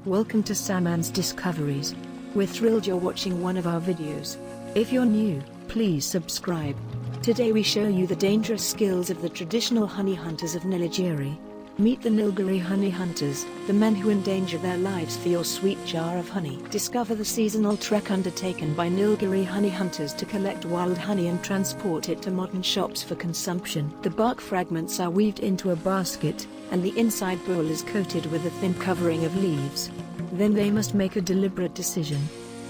Welcome to Saman's Discoveries. We're thrilled you're watching one of our videos. If you're new, please subscribe. Today we show you the dangerous skills of the traditional honey hunters of Nilgiri. Meet the Nilgiri Honey Hunters, the men who endanger their lives for your sweet jar of honey. Discover the seasonal trek undertaken by Nilgiri Honey Hunters to collect wild honey and transport it to modern shops for consumption. The bark fragments are weaved into a basket, and the inside bowl is coated with a thin covering of leaves. Then they must make a deliberate decision.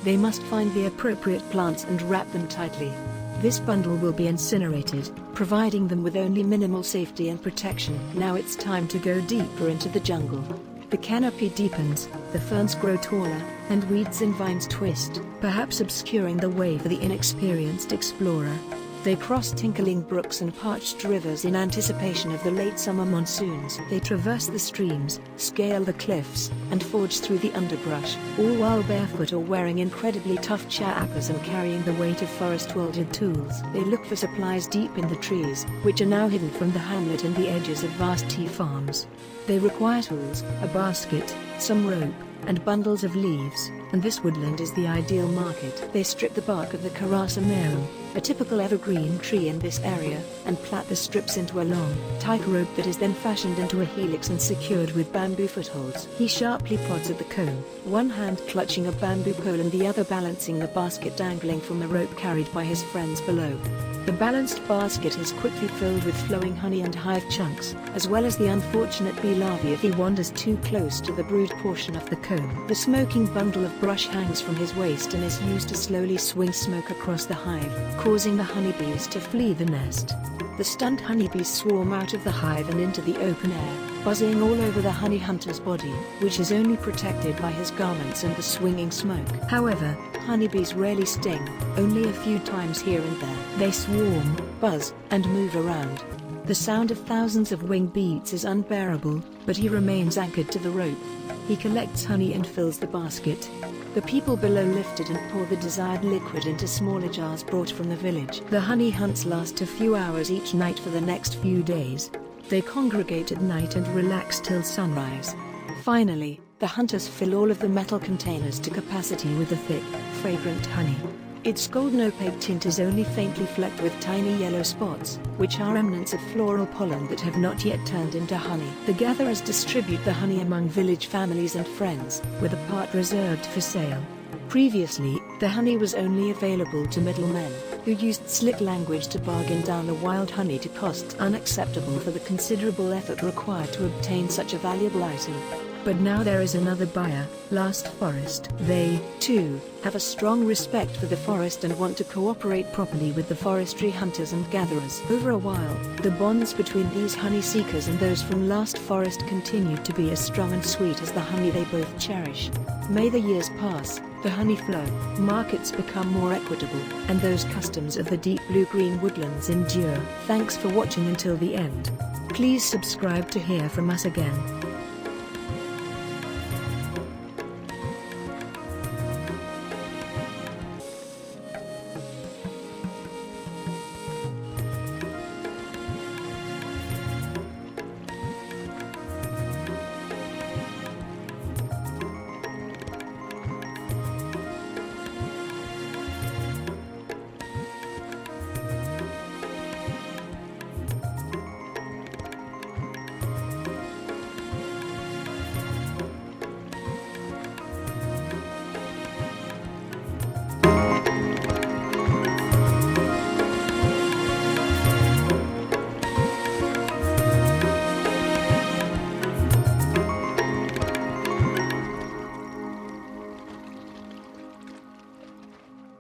They must find the appropriate plants and wrap them tightly. This bundle will be incinerated, providing them with only minimal safety and protection. Now it's time to go deeper into the jungle. The canopy deepens, the ferns grow taller, and weeds and vines twist, perhaps obscuring the way for the inexperienced explorer. They cross tinkling brooks and parched rivers in anticipation of the late summer monsoons. They traverse the streams, scale the cliffs, and forge through the underbrush, all while barefoot or wearing incredibly tough chappers and carrying the weight of forest-wielded tools. They look for supplies deep in the trees, which are now hidden from the hamlet and the edges of vast tea farms. They require tools, a basket, some rope, and bundles of leaves, and this woodland is the ideal market. They strip the bark of the karasa meru, a typical evergreen tree in this area, and plait the strips into a long, tight rope that is then fashioned into a helix and secured with bamboo footholds. He sharply prods at the cone, one hand clutching a bamboo pole and the other balancing the basket dangling from the rope carried by his friends below. The balanced basket is quickly filled with flowing honey and hive chunks, as well as the unfortunate bee larvae if he wanders too close to the brood portion of the cone. The smoking bundle of brush hangs from his waist and is used to slowly swing smoke across the hive, causing the honeybees to flee the nest. The stunned honeybees swarm out of the hive and into the open air, buzzing all over the honey hunter's body, which is only protected by his garments and the swinging smoke. However, honeybees rarely sting, only a few times here and there. They swarm, buzz, and move around. The sound of thousands of wing beats is unbearable, but he remains anchored to the rope. He collects honey and fills the basket. The people below lift it and pour the desired liquid into smaller jars brought from the village. The honey hunts last a few hours each night for the next few days. They congregate at night and relax till sunrise. Finally, the hunters fill all of the metal containers to capacity with the thick, fragrant honey. Its golden opaque tint is only faintly flecked with tiny yellow spots, which are remnants of floral pollen that have not yet turned into honey. The gatherers distribute the honey among village families and friends, with a part reserved for sale. Previously, the honey was only available to middlemen, who used slick language to bargain down the wild honey to costs unacceptable for the considerable effort required to obtain such a valuable item. But now there is another buyer, Last Forest. They, too, have a strong respect for the forest and want to cooperate properly with the forestry hunters and gatherers. Over a while, the bonds between these honey seekers and those from Last Forest continued to be as strong and sweet as the honey they both cherish. May the years pass, the honey flow, markets become more equitable, and those customs of the deep blue-green woodlands endure. Thanks for watching until the end. Please subscribe to hear from us again.